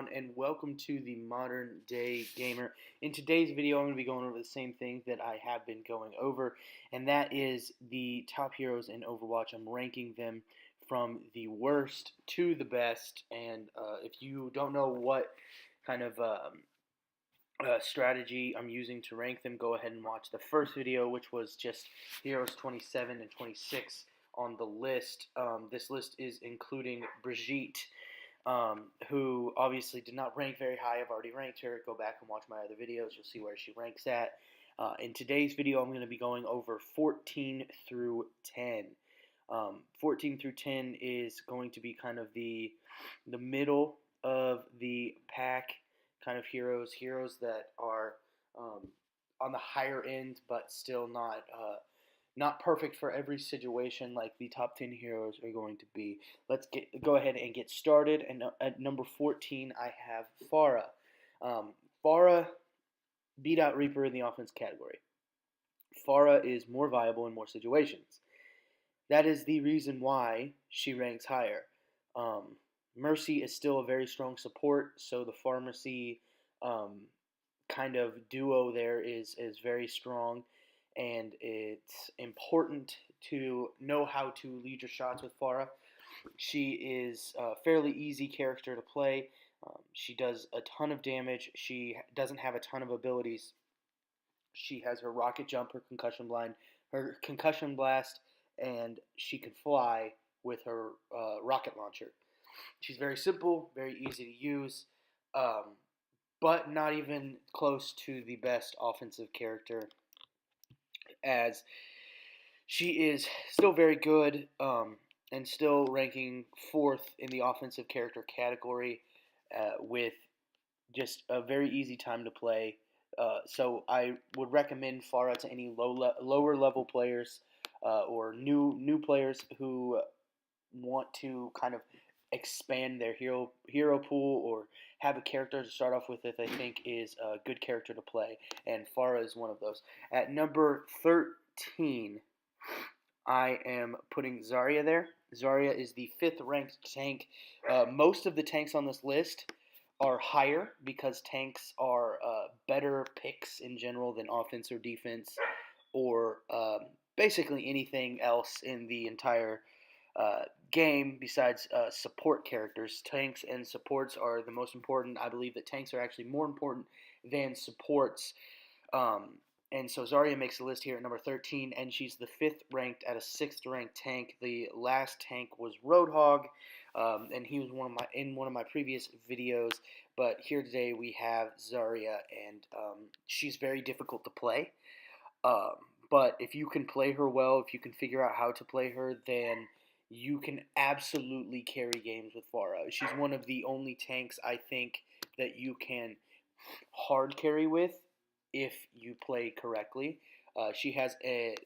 everyone, and welcome to the Modern Day Gamer. In today's video, I'm going to be going over the same thing that I have been going over, and that is the top heroes in Overwatch. I'm ranking them from the worst to the best, and if you don't know what kind of strategy I'm using to rank them, go ahead and watch the first video, which was just heroes 27 and 26 on the list. This list is including Brigitte, who obviously did not rank very high. I've already ranked her. Go back and watch my other videos. You'll see where she ranks at. In today's video, I'm going to be going over 14 through 10. 14 through 10 is going to be kind of the middle of the pack kind of heroes that are on the higher end, but still not perfect for every situation like the top 10 heroes are going to be. Let's go ahead and get started. And at number 14, I have Pharah. Pharah beat out Reaper in the offense category. Pharah is more viable in more situations. That is the reason why she ranks higher. Mercy is still a very strong support, so the pharmacy kind of duo there is very strong, and it's important to know how to lead your shots with Pharah. She is a fairly easy character to play. She does a ton of damage. She doesn't have a ton of abilities. She has her rocket jump, her concussion blast, and she can fly with her rocket launcher. She's very simple, very easy to use, but not even close to the best offensive character, as she is still very good and still ranking 4th in the offensive character category with just a very easy time to play. So I would recommend Pharah to any lower level players or new players who want to kind of expand their hero pool or have a character to start off with that they think is a good character to play, and Pharah is one of those. At number 13, I am putting Zarya there. Zarya is the 5th ranked tank. Most of the tanks on this list are higher because tanks are better picks in general than offense or defense or basically anything else in the entire game besides support characters. Tanks and supports are the most important. I believe that tanks are actually more important than supports. And so Zarya makes the list here at number 13, and she's the 5th ranked at a 6th ranked tank. The last tank was Roadhog, and he was in one of my previous videos. But here today we have Zarya, and she's very difficult to play. But if you can play her well, if you can figure out how to play her, then you can absolutely carry games with Pharah. She's one of the only tanks I think that you can hard carry with if you play correctly. She has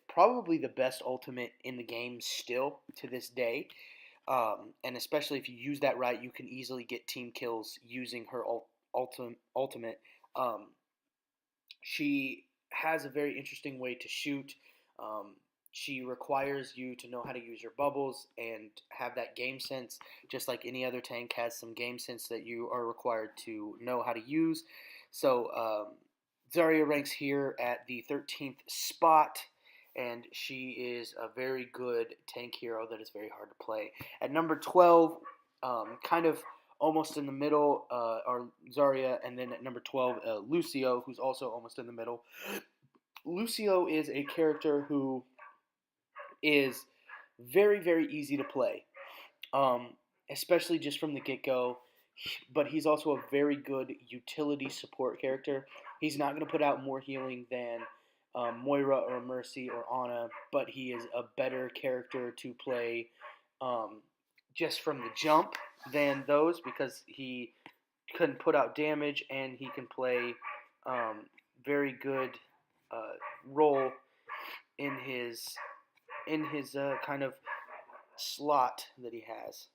probably the best ultimate in the game still to this day. And especially if you use that right, you can easily get team kills using her ultimate. She has a very interesting way to shoot. She requires you to know how to use your bubbles and have that game sense, just like any other tank has some game sense that you are required to know how to use. So Zarya ranks here at the 13th spot, and she is a very good tank hero that is very hard to play. At number 12, kind of almost in the middle, are Zarya, and then at number 12, Lucio, who's also almost in the middle. Lucio is a character who is very, very easy to play, especially just from the get-go, but he's also a very good utility support character. He's not going to put out more healing than Moira or Mercy or Ana, but he is a better character to play just from the jump than those, because he can put out damage and he can play very good role in his kind of slot that he has.